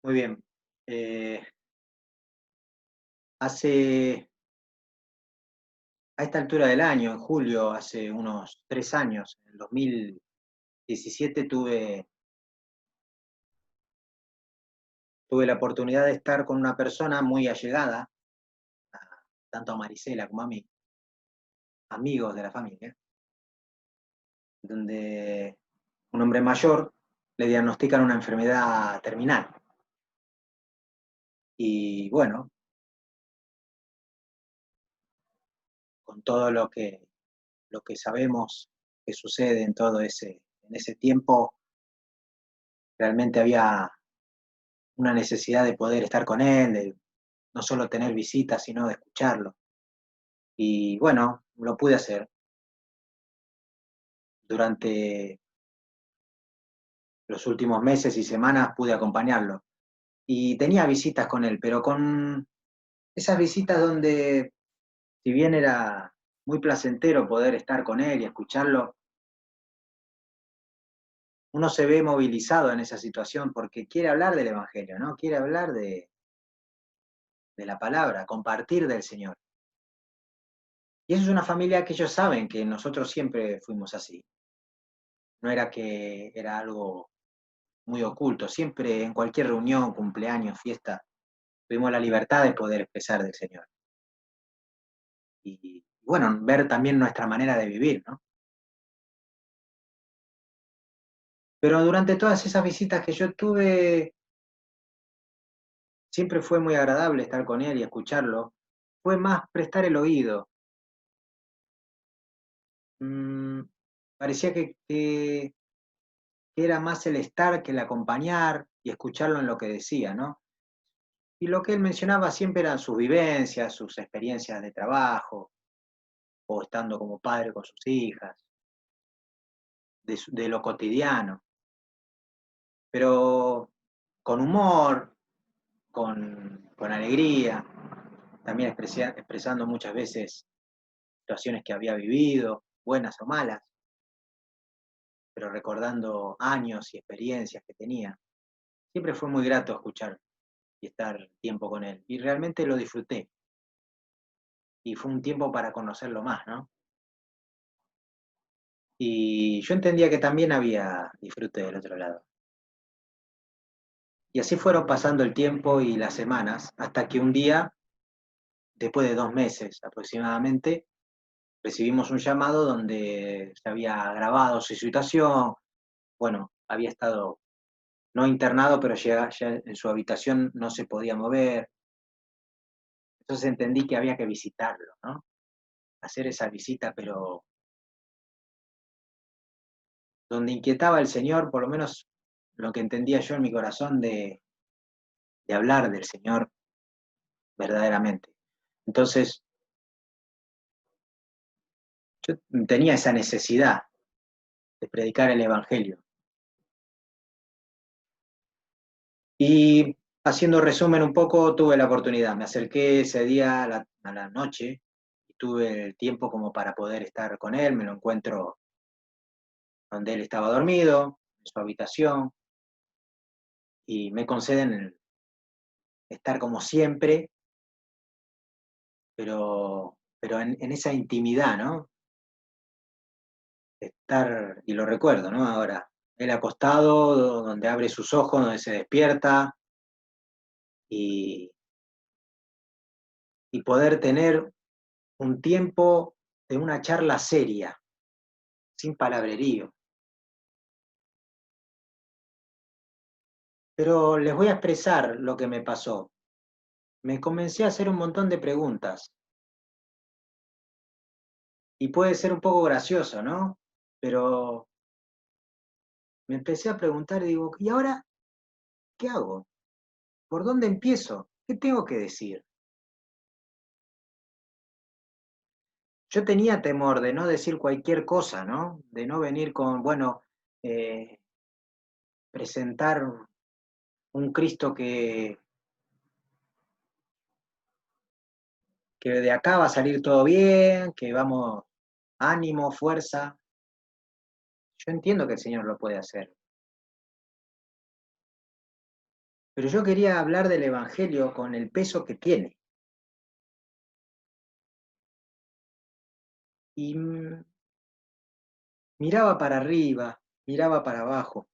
Muy bien. Eh, hace, a esta altura del año, en julio, hace unos 3 años, en el 2017, tuve la oportunidad de estar con una persona muy allegada, tanto a Marisela como a mí, amigos de la familia, donde un hombre mayor le diagnostican una enfermedad terminal. Y bueno, con todo lo que sabemos que sucede en ese tiempo, realmente había una necesidad de poder estar con él, de no solo tener visitas, sino de escucharlo. Y bueno, lo pude hacer. Durante los últimos meses y semanas pude acompañarlo. Y tenía visitas con él, pero con esas visitas donde, si bien era muy placentero poder estar con él y escucharlo, uno se ve movilizado en esa situación porque quiere hablar del Evangelio, ¿no? Quiere hablar de la palabra, compartir del Señor. Y eso es una familia que ellos saben que nosotros siempre fuimos así. No era que era algo muy oculto. Siempre en cualquier reunión, cumpleaños, fiesta, tuvimos la libertad de poder expresar del Señor. Y bueno, ver también nuestra manera de vivir, ¿no? Pero durante todas esas visitas que yo tuve, siempre fue muy agradable estar con él y escucharlo. Fue más prestar el oído. Mm, parecía que era más el estar que el acompañar y escucharlo en lo que decía, ¿no? Y lo que él mencionaba siempre eran sus vivencias, sus experiencias de trabajo, o estando como padre con sus hijas, de lo cotidiano, pero con humor, con alegría, también expresando muchas veces situaciones que había vivido, buenas o malas, pero recordando años y experiencias que tenía. Siempre fue muy grato escuchar y estar tiempo con él, y realmente lo disfruté, y fue un tiempo para conocerlo más, ¿no? Y yo entendía que también había disfrute del otro lado. Y así fueron pasando el tiempo y las semanas, hasta que un día, después de 2 meses aproximadamente, recibimos un llamado donde se había grabado su situación. Bueno, había estado no internado, pero ya en su habitación no se podía mover. Entonces entendí que había que visitarlo, ¿no? Hacer esa visita, pero donde inquietaba el Señor, por lo menos lo que entendía yo en mi corazón de hablar del Señor verdaderamente. Entonces, yo tenía esa necesidad de predicar el Evangelio. Y haciendo resumen un poco, tuve la oportunidad. Me acerqué ese día a la noche y tuve el tiempo como para poder estar con él. Me lo encuentro donde él estaba dormido, en su habitación, y me conceden estar como siempre, pero en esa intimidad, ¿no? Estar, y lo recuerdo, ¿no? Ahora, él acostado, donde abre sus ojos, donde se despierta, y, y poder tener un tiempo de una charla seria, sin palabrerío. Pero les voy a expresar lo que me pasó. Me comencé a hacer un montón de preguntas y puede ser un poco gracioso, ¿no? Pero me empecé a preguntar y digo, ¿y ahora qué hago? ¿Por dónde empiezo? ¿Qué tengo que decir? Yo tenía temor de no decir cualquier cosa, ¿no? De no venir con, bueno, eh, presentar un Cristo que de acá va a salir todo bien, que vamos, ánimo, fuerza. Yo entiendo que el Señor lo puede hacer, Pero yo quería hablar del Evangelio con el peso que tiene. Y miraba para arriba, miraba para abajo.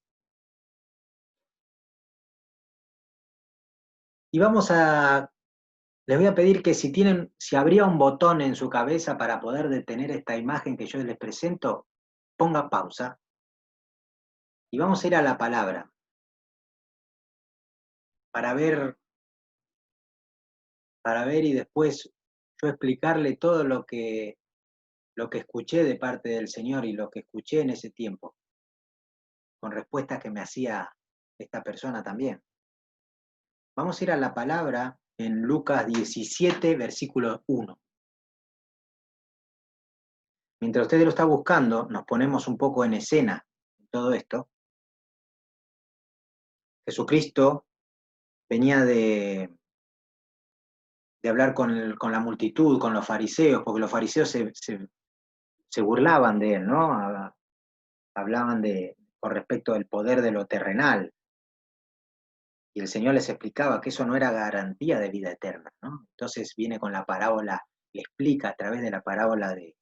Y les voy a pedir que si habría un botón en su cabeza para poder detener esta imagen que yo les presento, ponga pausa y vamos a ir a la palabra para ver, para ver y después yo explicarle todo lo que escuché de parte del Señor y lo que escuché en ese tiempo, con respuestas que me hacía esta persona también. Vamos a ir a la palabra en Lucas 17, versículo 1. Mientras usted lo está buscando, nos ponemos un poco en escena en todo esto. Jesucristo venía de hablar con la multitud, con los fariseos, porque los fariseos se burlaban de él, ¿no? Hablaban con respecto al poder de lo terrenal, y el Señor les explicaba que eso no era garantía de vida eterna, ¿no? Entonces viene con la parábola, le explica a través de la parábola de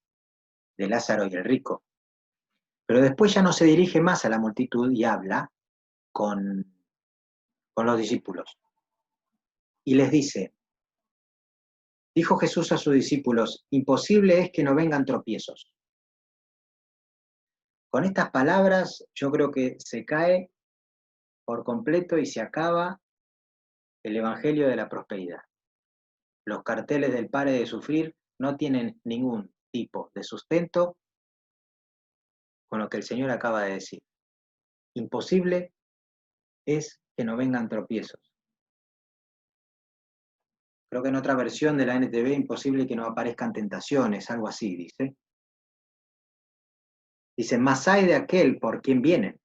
Lázaro y el rico. Pero después ya no se dirige más a la multitud y habla con, con los discípulos. Y les dice, dijo Jesús a sus discípulos, imposible es que no vengan tropiezos. Con estas palabras yo creo que se cae por completo y se acaba el Evangelio de la prosperidad. Los carteles del pare de sufrir no tienen ningún tipo de sustento con lo que el Señor acaba de decir. Imposible es que no vengan tropiezos. Creo que en otra versión de la NTV, imposible que no aparezcan tentaciones, algo así, dice. Dice, más hay de aquel por quien vienen.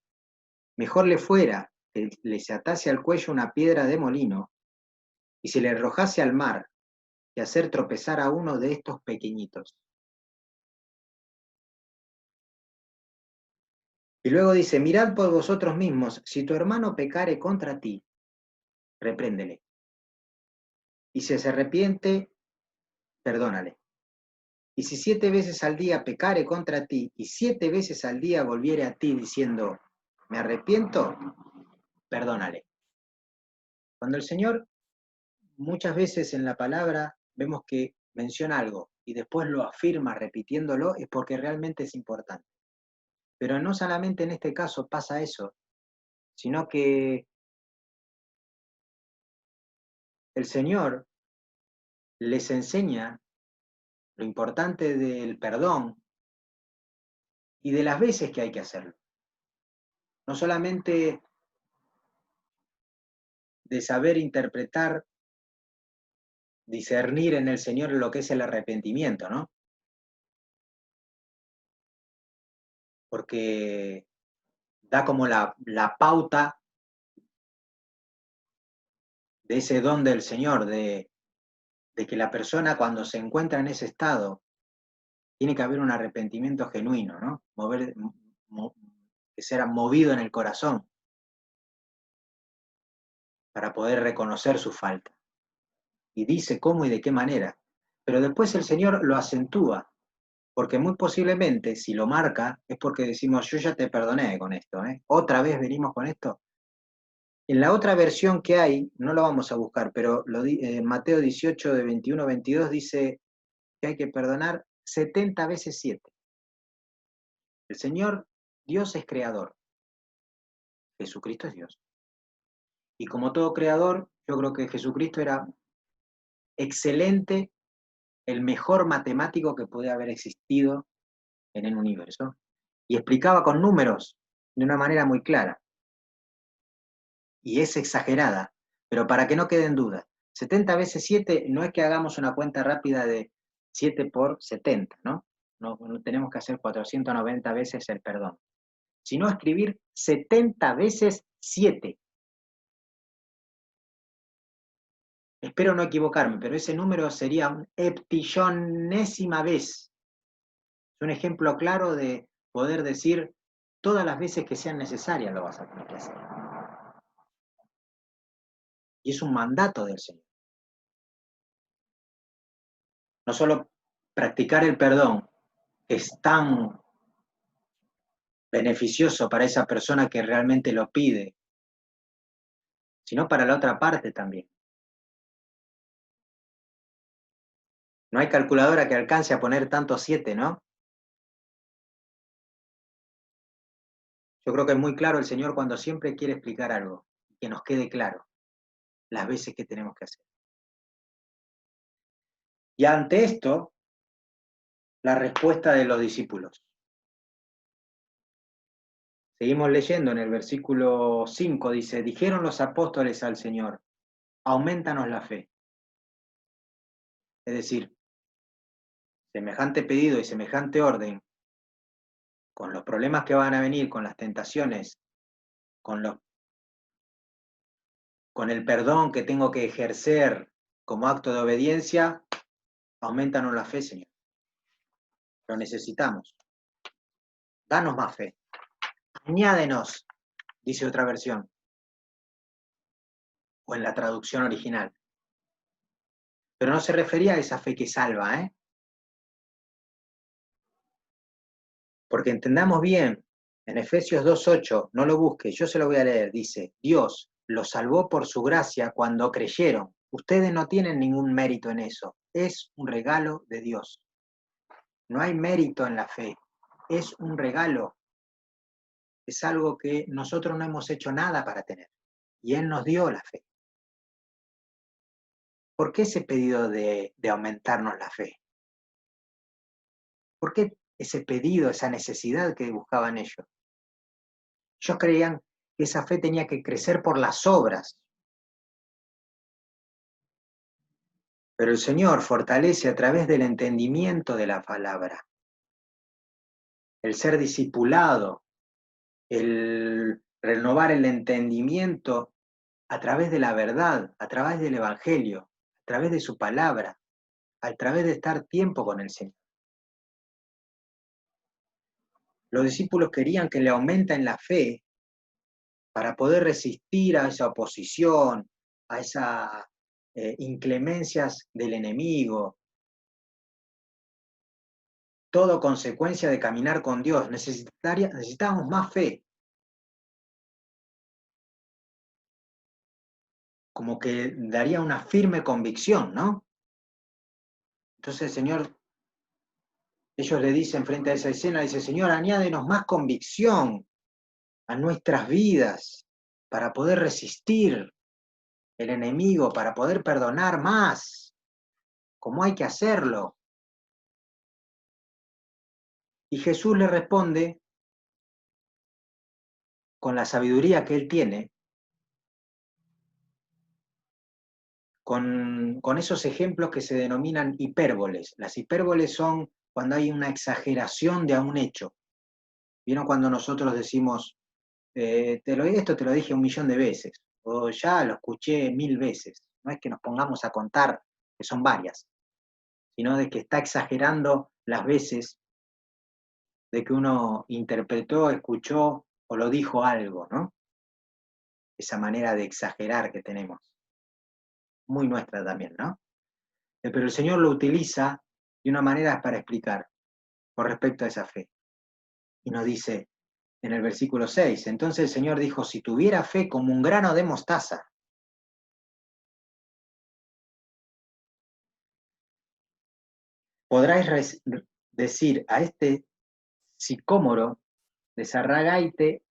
Mejor le fuera que le se atase al cuello una piedra de molino y se le arrojase al mar que hacer tropezar a uno de estos pequeñitos. Y luego dice, mirad por vosotros mismos, si tu hermano pecare contra ti, repréndele. Y si se arrepiente, perdónale. Y si 7 veces al día pecare contra ti, y 7 veces al día volviere a ti diciendo, me arrepiento, perdónale. Cuando el Señor muchas veces en la palabra vemos que menciona algo y después lo afirma repitiéndolo, es porque realmente es importante. Pero no solamente en este caso pasa eso, sino que el Señor les enseña lo importante del perdón y de las veces que hay que hacerlo. No solamente de saber interpretar, discernir en el Señor lo que es el arrepentimiento, ¿no? Porque da como la pauta de ese don del Señor, de que la persona cuando se encuentra en ese estado, tiene que haber un arrepentimiento genuino, ¿no? Que sea movido en el corazón para poder reconocer su falta. Y dice cómo y de qué manera. Pero después el Señor lo acentúa, porque muy posiblemente, si lo marca, es porque decimos, yo ya te perdoné con esto, ¿eh? Otra vez venimos con esto. En la otra versión que hay, no lo vamos a buscar, pero en Mateo 18, de 21 a 22, dice que hay que perdonar 70 veces 7. El Señor, Dios es creador, Jesucristo es Dios. Y como todo creador, yo creo que Jesucristo era excelente, el mejor matemático que puede haber existido en el universo. Y explicaba con números de una manera muy clara. Y es exagerada, pero para que no quede en duda. 70 veces 7 no es que hagamos una cuenta rápida de 7 por 70, ¿no? No, no tenemos que hacer 490 veces el perdón, sino escribir 70 veces 7. Espero no equivocarme, pero ese número sería un heptillonésima vez. Es un ejemplo claro de poder decir todas las veces que sean necesarias lo vas a tener que hacer. Y es un mandato del Señor. No solo practicar el perdón, que es tan beneficioso para esa persona que realmente lo pide, sino para la otra parte también. No hay calculadora que alcance a poner tanto 7, ¿no? Yo creo que es muy claro el Señor cuando siempre quiere explicar algo, que nos quede claro las veces que tenemos que hacer. Y ante esto, la respuesta de los discípulos. Seguimos leyendo en el versículo 5, dice, dijeron los apóstoles al Señor, aumentanos la fe. Es decir, semejante pedido y semejante orden, con los problemas que van a venir, con las tentaciones, con el perdón que tengo que ejercer como acto de obediencia, aumentanos la fe, Señor. Lo necesitamos. Danos más fe. Añádenos, dice otra versión, o en la traducción original. Pero no se refería a esa fe que salva, ¿eh? Porque entendamos bien, en Efesios 2:8, no lo busque, yo se lo voy a leer, dice, Dios los salvó por su gracia cuando creyeron. Ustedes no tienen ningún mérito en eso, es un regalo de Dios. No hay mérito en la fe, es un regalo, es algo que nosotros no hemos hecho nada para tener, y Él nos dio la fe. ¿Por qué ese pedido de aumentarnos la fe? ¿Por qué ese pedido, esa necesidad que buscaban ellos? Ellos creían que esa fe tenía que crecer por las obras. Pero el Señor fortalece a través del entendimiento de la palabra, el ser discipulado, el renovar el entendimiento a través de la verdad, a través del Evangelio, a través de su palabra, a través de estar tiempo con el Señor. Los discípulos querían que le aumenten la fe para poder resistir a esa oposición, a esas inclemencias del enemigo, todo consecuencia de caminar con Dios. Necesitábamos más fe, como que daría una firme convicción, ¿no? Entonces el Señor, ellos le dicen frente a esa escena, dice, Señor, añádenos más convicción a nuestras vidas para poder resistir el enemigo, para poder perdonar más, como hay que hacerlo. Y Jesús le responde con la sabiduría que él tiene, con esos ejemplos que se denominan hipérboles. Las hipérboles son cuando hay una exageración de un hecho. ¿Vieron cuando nosotros decimos, esto te lo dije 1.000.000 de veces, o ya lo escuché 1000 veces? No es que nos pongamos a contar, que son varias, sino de que está exagerando las veces de que uno interpretó, escuchó o lo dijo algo, ¿no? Esa manera de exagerar que tenemos, muy nuestra también, ¿no? Pero el Señor lo utiliza de una manera para explicar con respecto a esa fe. Y nos dice en el versículo 6, entonces el Señor dijo, si tuviera fe como un grano de mostaza, podráis decir a este sicómoro, desarragaite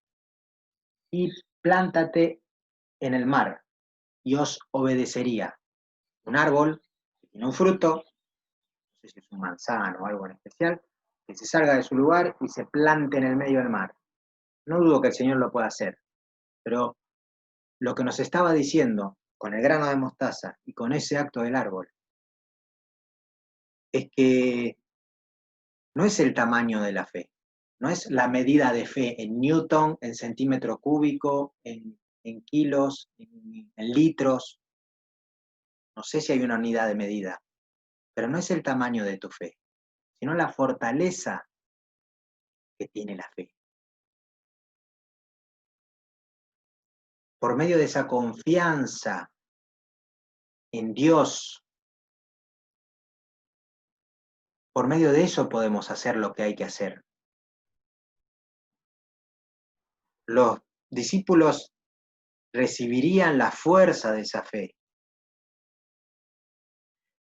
y plántate en el mar, y os obedecería. Un árbol que tiene un fruto, no sé si es un manzano o algo en especial, que se salga de su lugar y se plante en el medio del mar. No dudo que el Señor lo pueda hacer, pero lo que nos estaba diciendo con el grano de mostaza y con ese acto del árbol es que no es el tamaño de la fe, no es la medida de fe en newton, en centímetro cúbico, en kilos, en litros. No sé si hay una unidad de medida, pero no es el tamaño de tu fe, sino la fortaleza que tiene la fe. Por medio de esa confianza en Dios. Por medio de eso podemos hacer lo que hay que hacer. Los discípulos recibirían la fuerza de esa fe.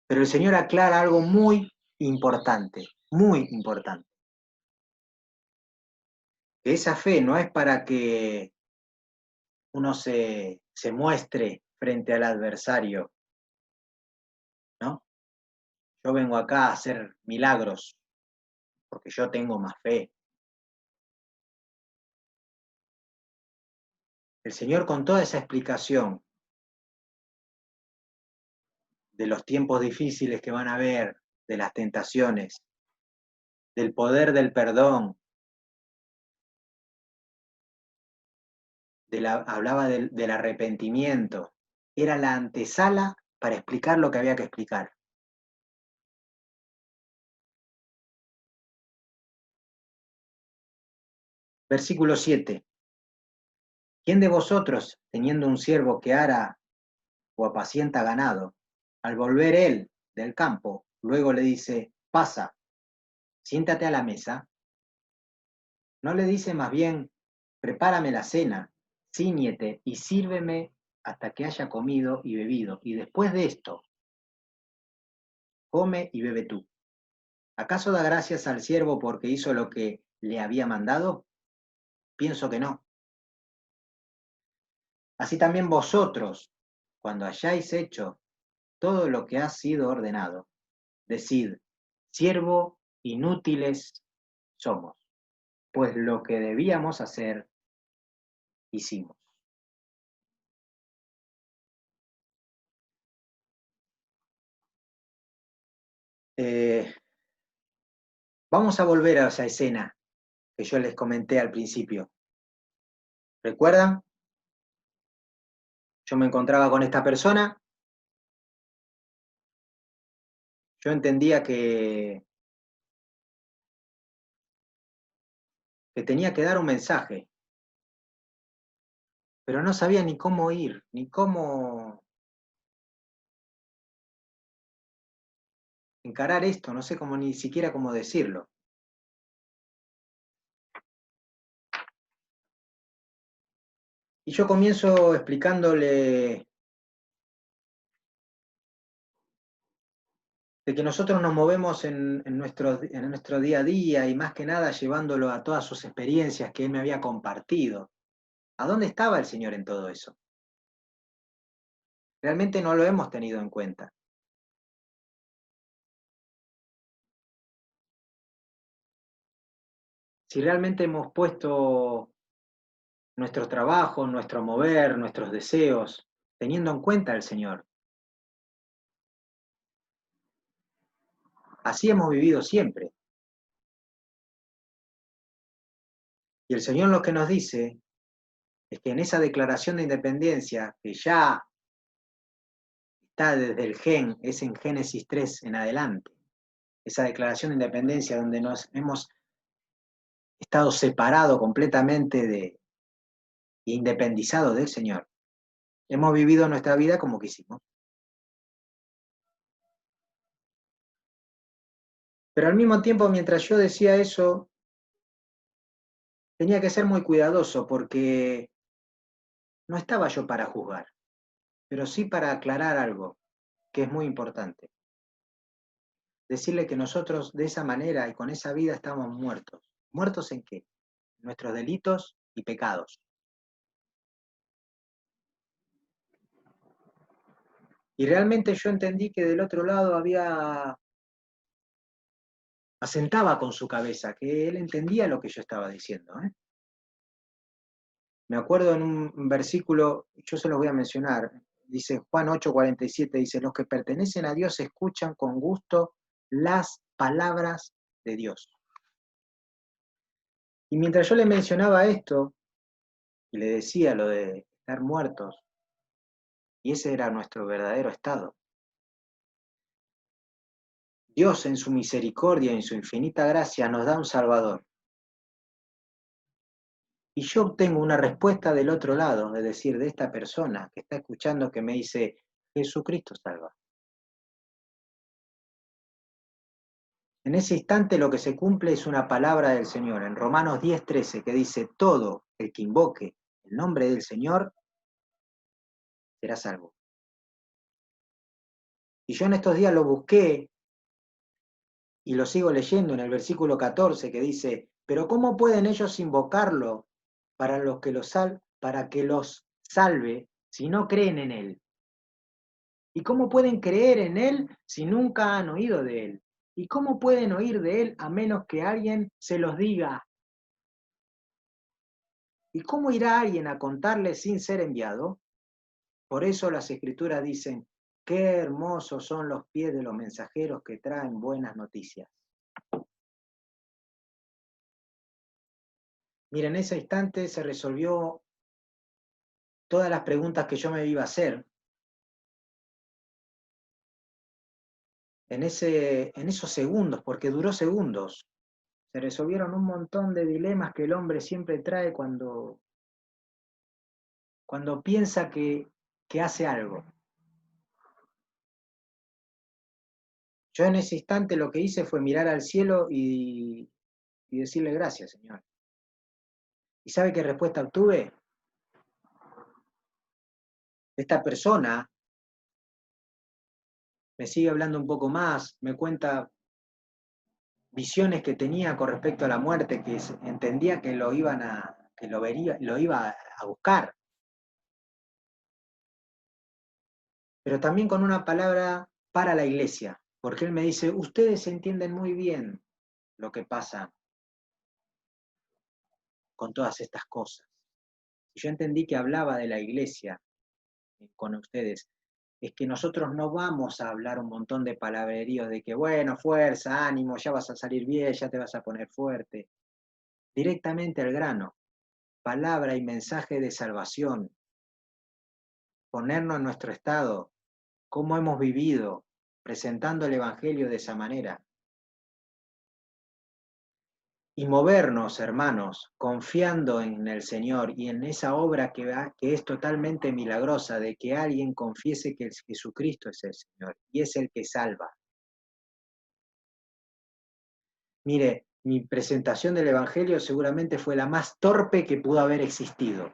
Pero el Señor aclara algo muy importante, muy importante. Que esa fe no es para que uno se muestre frente al adversario, ¿no? Yo vengo acá a hacer milagros porque yo tengo más fe. El Señor, con toda esa explicación de los tiempos difíciles que van a haber, de las tentaciones, del poder del perdón, hablaba del arrepentimiento, era la antesala para explicar lo que había que explicar. Versículo 7. ¿Quién de vosotros, teniendo un siervo que ara o apacienta ganado, al volver él del campo, luego le dice, pasa, siéntate a la mesa? ¿No le dice más bien, prepárame la cena, cíñete y sírveme hasta que haya comido y bebido, y después de esto, come y bebe tú? ¿Acaso da gracias al siervo porque hizo lo que le había mandado? Pienso que no. Así también vosotros, cuando hayáis hecho todo lo que ha sido ordenado, decid, siervo inútiles somos, pues lo que debíamos hacer, hicimos. Eh, Vamos a volver a esa escena que yo les comenté al principio. ¿Recuerdan? Yo me encontraba con esta persona, yo entendía que tenía que dar un mensaje, pero no sabía ni cómo ir, ni cómo encarar esto, no sé cómo ni siquiera cómo decirlo. Y yo comienzo explicándole de que nosotros nos movemos en nuestro día a día y más que nada llevándolo a todas sus experiencias que él me había compartido. ¿A dónde estaba el Señor en todo eso? Realmente no lo hemos tenido en cuenta. Si realmente hemos puesto nuestros trabajos, nuestro mover, nuestros deseos, teniendo en cuenta al Señor. Así hemos vivido siempre. Y el Señor lo que nos dice es que en esa declaración de independencia, que ya está desde el es en Génesis 3 en adelante, esa declaración de independencia donde nos hemos estado separados completamente de, e independizados del Señor, hemos vivido nuestra vida como quisimos. Pero al mismo tiempo, mientras yo decía eso, tenía que ser muy cuidadoso porque no estaba yo para juzgar, pero sí para aclarar algo que es muy importante. Decirle que nosotros de esa manera y con esa vida estamos muertos. ¿Muertos en qué? Nuestros delitos y pecados. Y realmente yo entendí que del otro lado asentaba con su cabeza, que él entendía lo que yo estaba diciendo. Me acuerdo en un versículo, yo se los voy a mencionar, dice Juan 8:47, dice, los que pertenecen a Dios escuchan con gusto las palabras de Dios. Y mientras yo le mencionaba esto, y le decía lo de estar muertos, y ese era nuestro verdadero estado, Dios en su misericordia y en su infinita gracia nos da un Salvador. Y yo obtengo una respuesta del otro lado, es decir, de esta persona que está escuchando que me dice, Jesucristo salva. En ese instante lo que se cumple es una palabra del Señor, en Romanos 10:13, que dice, todo el que invoque el nombre del Señor será salvo. Y yo en estos días lo busqué y lo sigo leyendo en el versículo 14 que dice, pero ¿cómo pueden ellos invocarlo para que los salve si no creen en Él? ¿Y cómo pueden creer en Él si nunca han oído de Él? ¿Y cómo pueden oír de Él a menos que alguien se los diga? ¿Y cómo irá alguien a contarles sin ser enviado? Por eso las Escrituras dicen, qué hermosos son los pies de los mensajeros que traen buenas noticias. Mira, en ese instante se resolvió todas las preguntas que yo me iba a hacer. En esos segundos, porque duró segundos, se resolvieron un montón de dilemas que el hombre siempre trae cuando piensa que hace algo. Yo en ese instante lo que hice fue mirar al cielo y decirle gracias, Señor. ¿Y sabe qué respuesta obtuve? Esta persona me sigue hablando un poco más, me cuenta visiones que tenía con respecto a la muerte, que entendía que lo iba a buscar, pero también con una palabra para la iglesia, porque él me dice, ustedes entienden muy bien lo que pasa con todas estas cosas. Y yo entendí que hablaba de la iglesia con ustedes, es que nosotros no vamos a hablar un montón de palabreríos de que, bueno, fuerza, ánimo, ya vas a salir bien, ya te vas a poner fuerte. Directamente al grano, palabra y mensaje de salvación, ponernos en nuestro estado, cómo hemos vivido, presentando el Evangelio de esa manera. Y movernos, hermanos, confiando en el Señor y en esa obra que es totalmente milagrosa, de que alguien confiese que Jesucristo es el Señor y es el que salva. Mire, mi presentación del Evangelio seguramente fue la más torpe que pudo haber existido,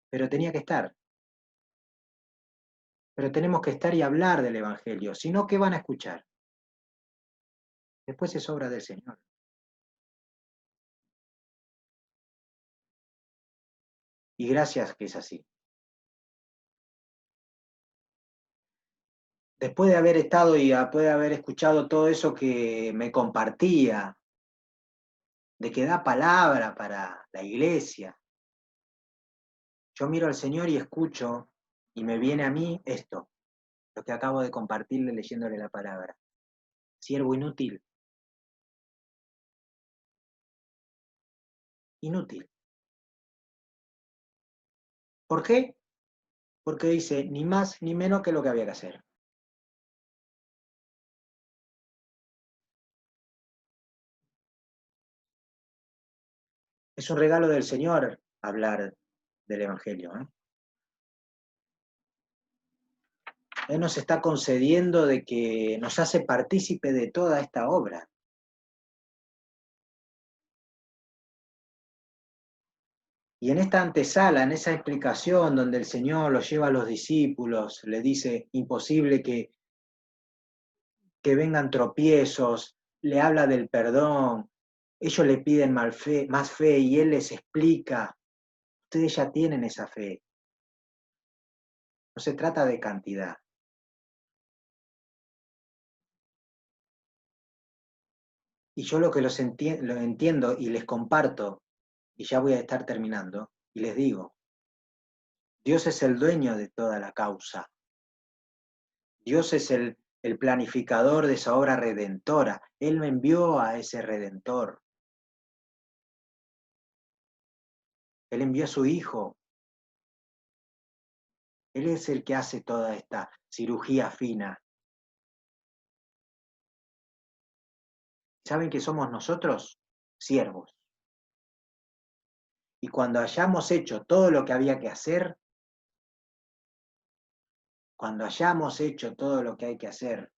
pero tenía que estar. Pero tenemos que estar y hablar del Evangelio, si no, ¿qué van a escuchar? Después es obra del Señor. Y gracias que es así. Después de haber estado y después de haber escuchado todo eso que me compartía, de que da palabra para la iglesia, yo miro al Señor y escucho y me viene a mí esto, lo que acabo de compartirle leyéndole la palabra. Siervo inútil. Inútil. ¿Por qué? Porque dice ni más ni menos que lo que había que hacer. Es un regalo del Señor hablar del Evangelio. Él nos está concediendo de que nos hace partícipe de toda esta obra. Y en esta antesala, en esa explicación donde el Señor los lleva a los discípulos, le dice imposible que vengan tropiezos, le habla del perdón, ellos le piden más fe y Él les explica, ustedes ya tienen esa fe, no se trata de cantidad. Y yo lo que lo entiendo y les comparto, y ya voy a estar terminando, y les digo, Dios es el dueño de toda la causa. Dios es el planificador de esa obra redentora. Él me envió a ese redentor. Él envió a su Hijo. Él es el que hace toda esta cirugía fina. ¿Saben qué somos nosotros? Siervos. Y cuando hayamos hecho todo lo que había que hacer, Cuando hayamos hecho todo lo que hay que hacer,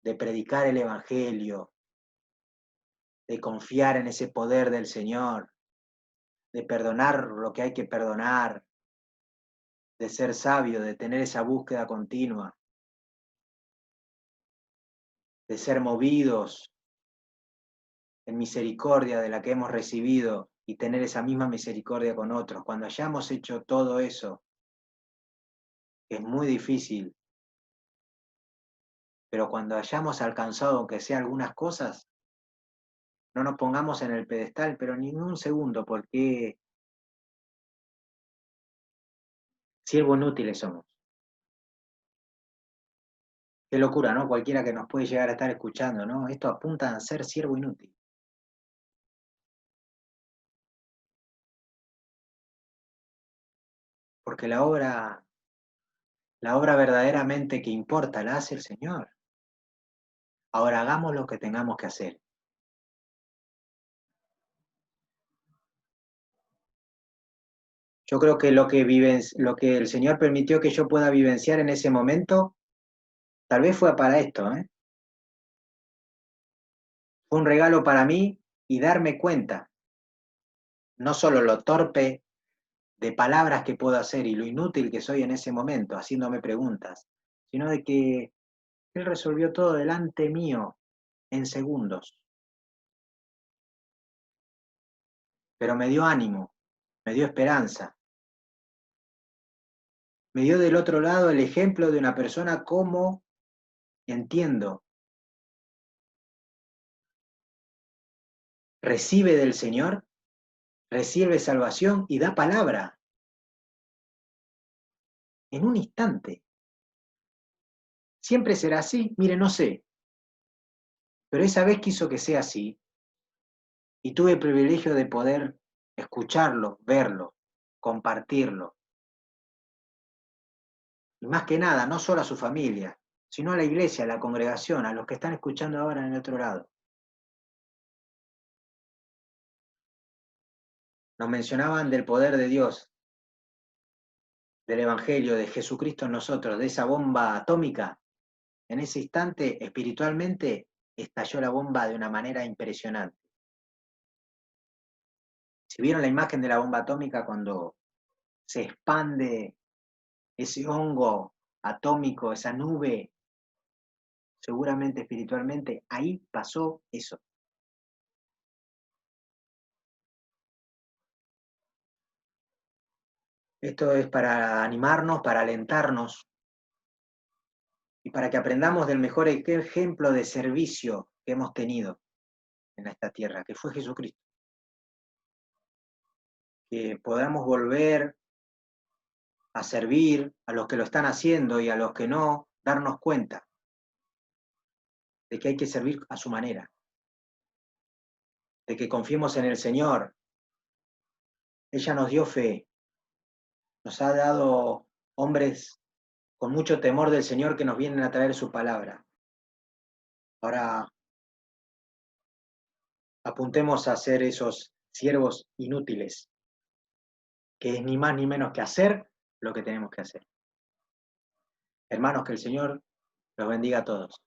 de predicar el Evangelio, de confiar en ese poder del Señor, de perdonar lo que hay que perdonar, de ser sabio, de tener esa búsqueda continua, de ser movidos en misericordia de la que hemos recibido y tener esa misma misericordia con otros. Cuando hayamos hecho todo eso, es muy difícil, pero cuando hayamos alcanzado, aunque sea algunas cosas, no nos pongamos en el pedestal, pero ni un segundo, porque siervos inútiles somos. Qué locura, ¿no? Cualquiera que nos puede llegar a estar escuchando, ¿no? Esto apunta a ser siervo inútil. Porque la obra verdaderamente que importa la hace el Señor. Ahora hagamos lo que tengamos que hacer. Yo creo que lo que el Señor permitió que yo pueda vivenciar en ese momento, tal vez fue para esto, ¿eh? Fue un regalo para mí y darme cuenta, no solo lo torpe de palabras que puedo hacer y lo inútil que soy en ese momento, haciéndome preguntas, sino de que Él resolvió todo delante mío en segundos, pero me dio ánimo, me dio esperanza, me dio del otro lado el ejemplo de una persona como entiendo, recibe del Señor, recibe salvación y da palabra en un instante. ¿Siempre será así? Mire, no sé, pero esa vez quiso que sea así y tuve el privilegio de poder escucharlo, verlo, compartirlo. Y más que nada, no solo a su familia, sino a la iglesia, a la congregación, a los que están escuchando ahora en el otro lado. Nos mencionaban del poder de Dios, del Evangelio, de Jesucristo en nosotros, de esa bomba atómica. En ese instante, espiritualmente, estalló la bomba de una manera impresionante. Si vieron la imagen de la bomba atómica cuando se expande ese hongo atómico, esa nube, seguramente espiritualmente, ahí pasó eso. Esto es para animarnos, para alentarnos y para que aprendamos del mejor ejemplo de servicio que hemos tenido en esta tierra, que fue Jesucristo. Que podamos volver a servir a los que lo están haciendo y a los que no, darnos cuenta de que hay que servir a su manera, de que confiemos en el Señor. Ella nos dio fe, nos ha dado hombres con mucho temor del Señor que nos vienen a traer su palabra. Ahora apuntemos a ser esos siervos inútiles, que es ni más ni menos que hacer lo que tenemos que hacer. Hermanos, que el Señor los bendiga a todos.